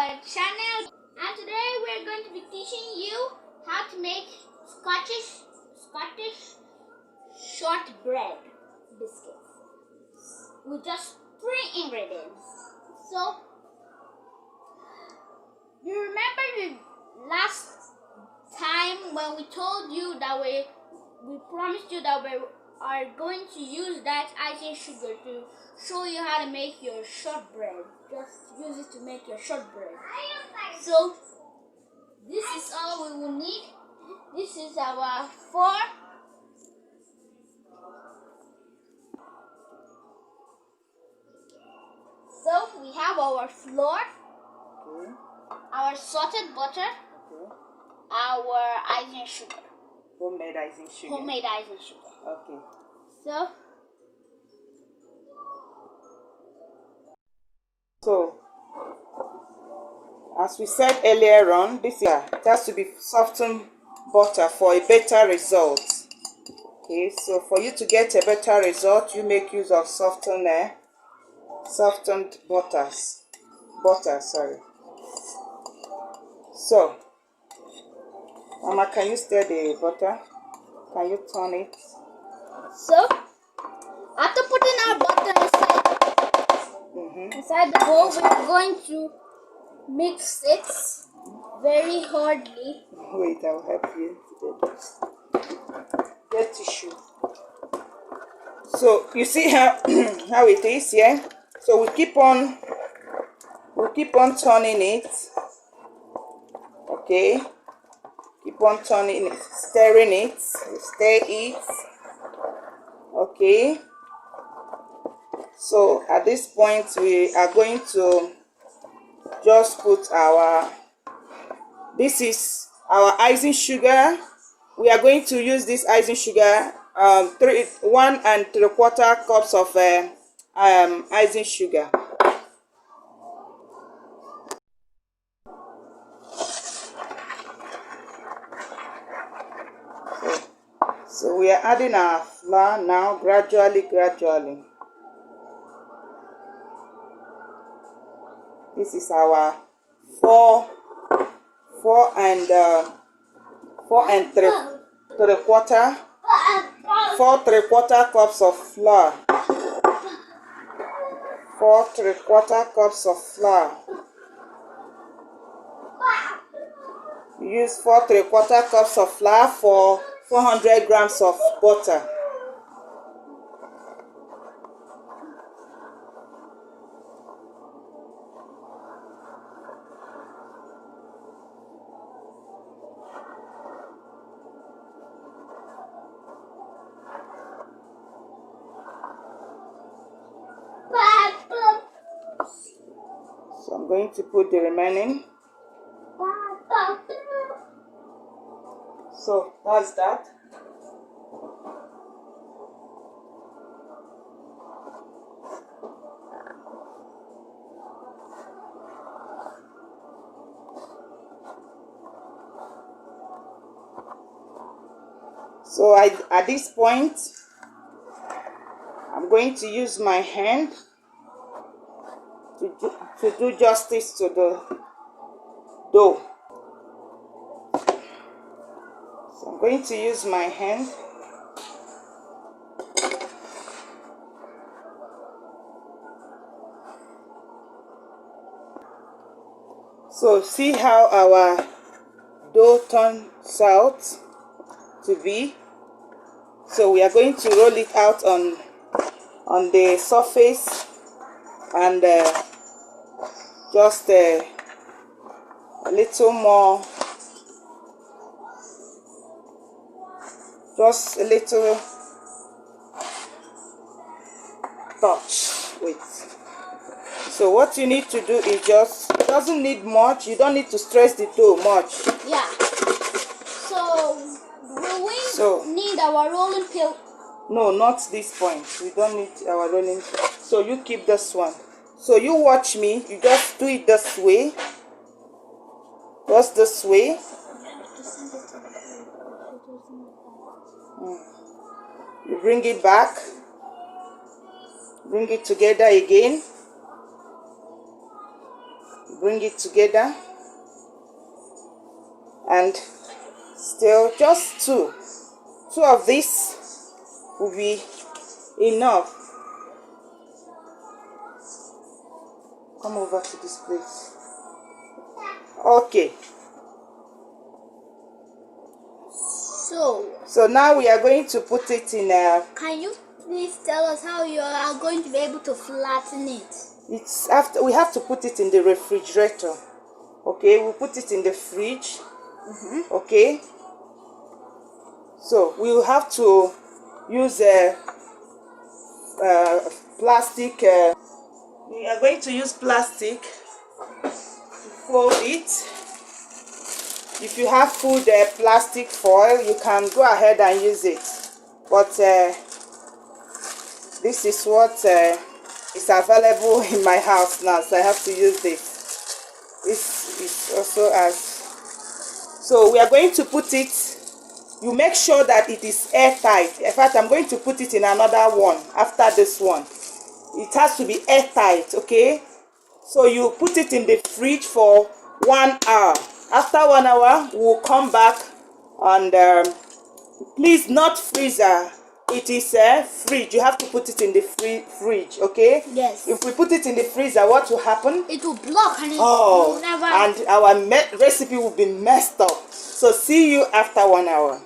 our channel, and today we're going to be teaching you how to make Scottish shortbread biscuits with just 3 ingredients. So, you remember the last time when we told you that we promised you that we are going to use that icing sugar to show you how to make your shortbread. Just use it to make your shortbread. So this is all we will need. This is our flour. So we have our flour, our salted butter, our icing sugar. Homemade icing sugar. Homemade icing sugar. Okay. So, as we said earlier on, it has to be softened butter for a better result. Okay, so for you to get a better result, you make use of softened butter. So, Mama, can you stir the butter? Can you turn it? So, after putting our butter inside the bowl, we're going to mix it very hardly. Wait, I'll help you. Get tissue. So you see how how it is, yeah? So we keep on turning it. Okay. Keep on turning it, stirring it, stir it. Okay. So at this point we are going to just put this is our icing sugar. We are going to use this icing sugar, 1 3/4 cups of icing sugar. So we are adding our flour now, gradually. This is our 4 and 3/4 cups of flour. 4 3/4 cups of flour. Use 4 3/4 cups of flour for 400 grams of butter. So I'm going to put the remaining. So that's that. So at this point, I'm going to use my hand to do justice to the dough. So I'm going to use my hand. So see how our dough turns out to be. So we are going to roll it out on the surface and just a little more, just a little touch with. So what you need to do is it doesn't need much. You don't need to stress the dough much. Yeah. So will we need our rolling pin? No, not this point. We don't need our rolling pin. So you keep this one. So you watch me. You just do it this way. Just this way. You bring it back. Bring it together again. bring it together, and still just two of these will be enough. Come over to this place. Okay, so now we are going to put it in a... Can you please tell us how you are going to be able to flatten it? It's after we have to put it in the refrigerator. Okay, we'll put it in the fridge. Okay, so we will have to use a plastic. We are going to use plastic to fold it. If you have food plastic foil, you can go ahead and use it, but this is what is available in my house now, so I have to use this. This is also as... So we are going to put it, you make sure that it is airtight. In fact, I'm going to put it in another one after this one. It has to be airtight, okay? So you put it in the fridge for 1 hour. After 1 hour, we'll come back, and please, not freezer. It is a fridge. You have to put it in the fridge, okay? Yes. If we put it in the freezer, what will happen? It will block, and it will never... and our recipe will be messed up. So see you after 1 hour.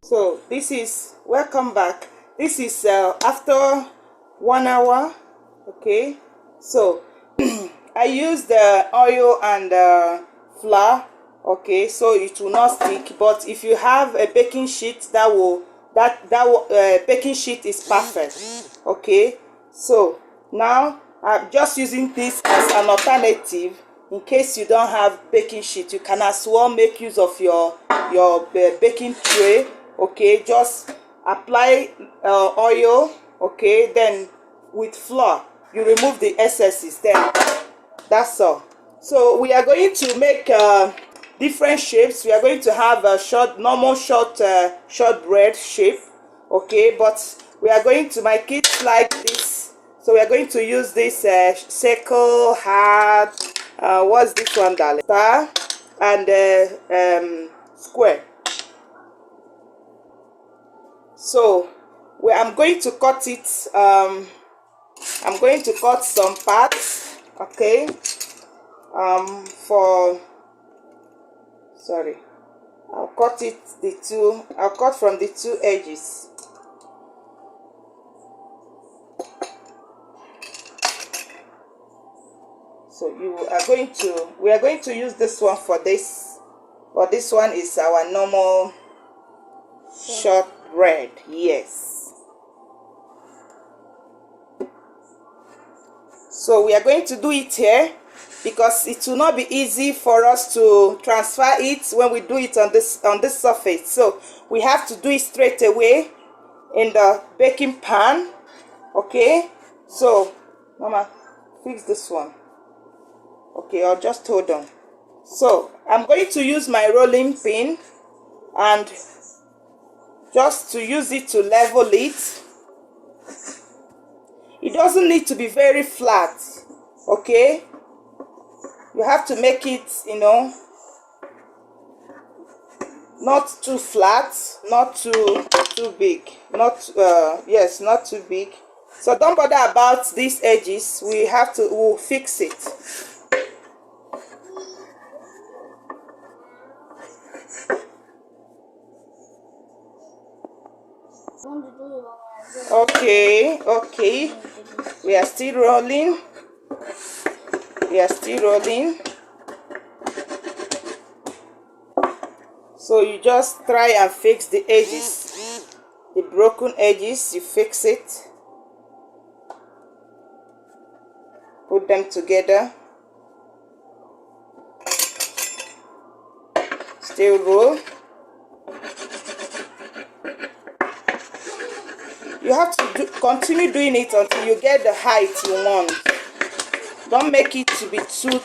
So this is... Welcome back. This is after 1 hour, okay? So I used the oil and flour, okay, so it will not stick. But if you have a baking sheet, that baking sheet is perfect, okay? So now I'm just using this as an alternative in case you don't have baking sheet. You can as well make use of your baking tray, okay? Just apply oil, okay, then with flour you remove the excesses, then that's all. So we are going to make different shapes. We are going to have a normal shortbread shape, okay, but we are going to... My kids like this, so we are going to use this circle, heart, what's this one, darling? Star, and square. So I'm going to cut it. I'm going to cut some parts, okay, I'll cut from the two edges. So we are going to use this one for this, but this one is our normal shortbread. Yes. So we are going to do it here because it will not be easy for us to transfer it when we do it on this surface. So we have to do it straight away in the baking pan, okay? So Mama, fix this one, okay, or just hold on. So I'm going to use my rolling pin and just to use it to level it. It doesn't need to be very flat, okay? You have to make it, you know, not too flat, not too big, not too big. So don't bother about these edges. We'll fix it. Okay, we are still rolling. So you just try and fix the edges, the broken edges. You fix it, put them together, still roll. You have to continue doing it until you get the height you want. Don't make it to be too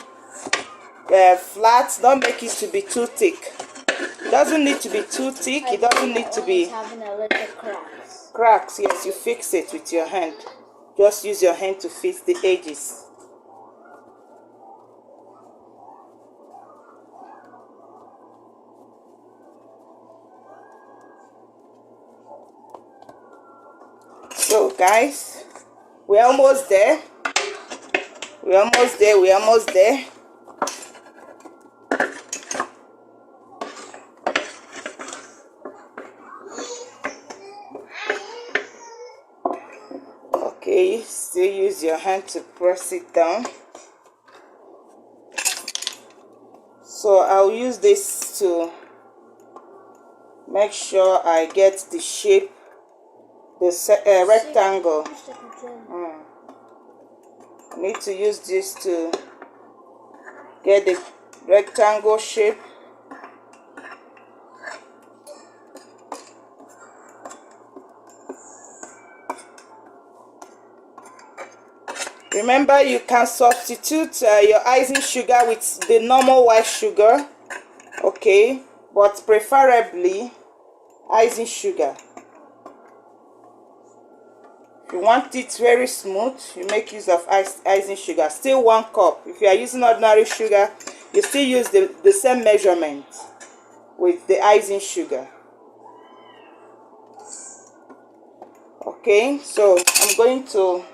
flat. Don't make it to be too thick. It doesn't need to be too thick. It doesn't need to be having a little cracks. Cracks, yes, you fix it with your hand. Just use your hand to fix the edges. So guys, we're almost there. We're almost there. We're almost there. Okay, still use your hand to press it down. So I'll use this to make sure I get the shape, the rectangle. I need to use this to get the rectangle shape. Remember, you can substitute your icing sugar with the normal white sugar, okay, but preferably icing sugar. If you want it very smooth, you make use of icing sugar. Still 1 cup. If you are using ordinary sugar, you still use the same measurement with the icing sugar. Okay, so I'm going to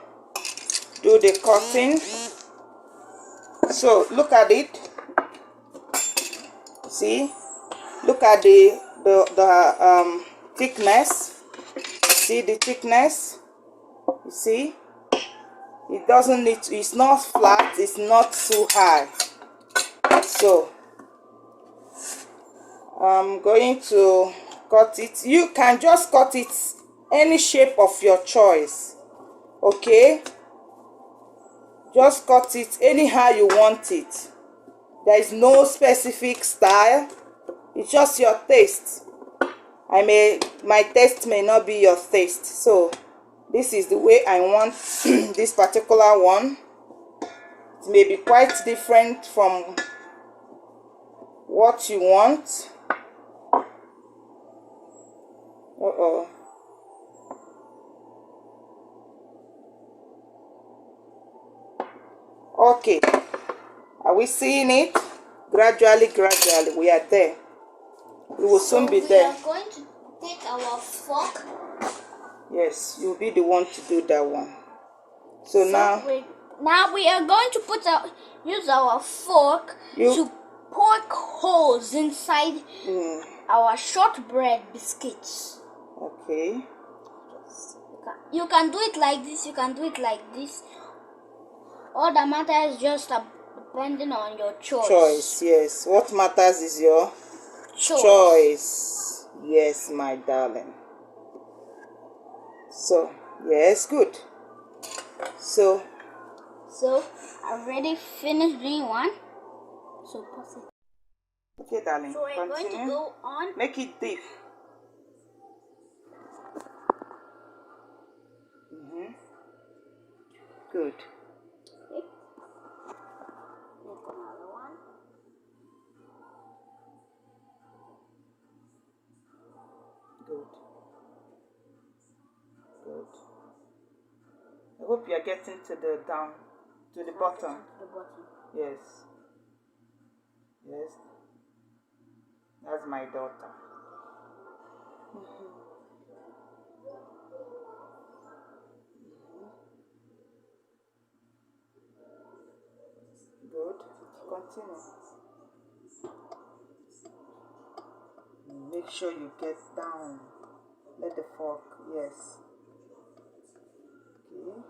do the cutting. So look at it. See, look at the thickness. See the thickness. You see, it doesn't need to, it's not flat, it's not too high. So I'm going to cut it. You can just cut it any shape of your choice, okay? Just cut it anyhow you want it. There is no specific style. It's just your taste. My taste may not be your taste. So this is the way I want this particular one. It may be quite different from what you want. Okay, are we seeing it? Gradually, we are there. We will soon be there. We are going to take our fork. Yes, you'll be the one to do that one. So now we are going to use our fork to poke holes inside our shortbread biscuits. Okay. You can do it like this, you can do it like this. All that matters is just depending on your choice. Yes. What matters is your choice. Yes, my darling. So, yes, good. So I've already finished doing one. So pause it. Okay, darling. So we're going to go on. Make it deep. Good. Okay. Make another one. Good. I hope you are getting to the bottom. To the bottom. Yes. That's my daughter. Good. Continue. Make sure you get down. Let the fork. Yes. Okay.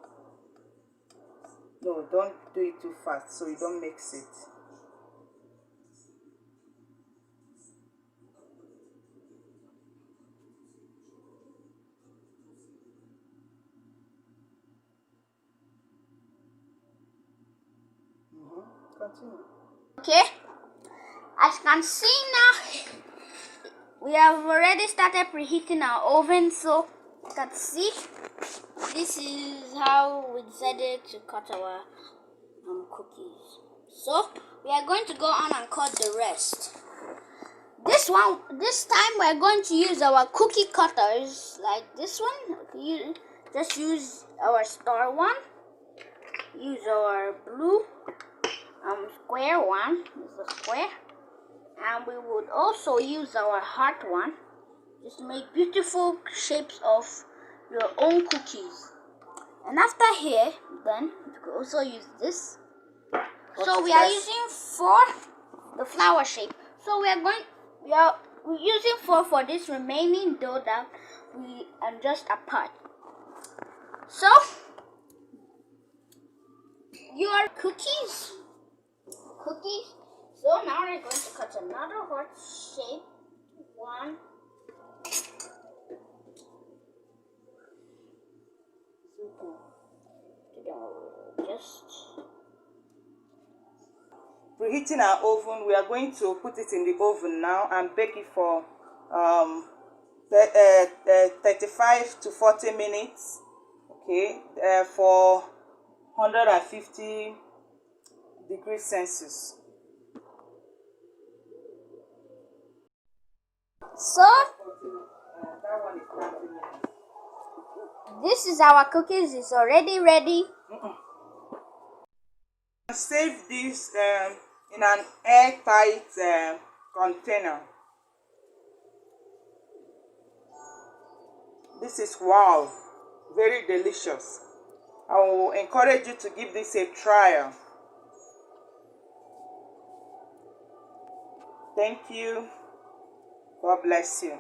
No, don't do it too fast so you don't mix it. Continue. Okay, as you can see now, we have already started preheating our oven, so you can see this is how we decided to cut our cookies. So we are going to go on and cut the rest. This time we are going to use our cookie cutters like this one. Just use our star one, use our blue square one, this is a square, and we would also use our heart one just to make beautiful shapes of your own cookies. And after here, then you can also use this. So we are using 4, the flower shape. So we're using 4 for this remaining dough that we adjust apart. So your cookies. So now we're going to cut another heart shape. 1. Just preheating our oven. We are going to put it in the oven now and bake it for 35 to 40 minutes. Okay, for 150 degrees Celsius. so this is our cookies. It's already ready. Save this in an airtight container. This is wow, very delicious. I will encourage you to give this a trial. Thank you. God bless you.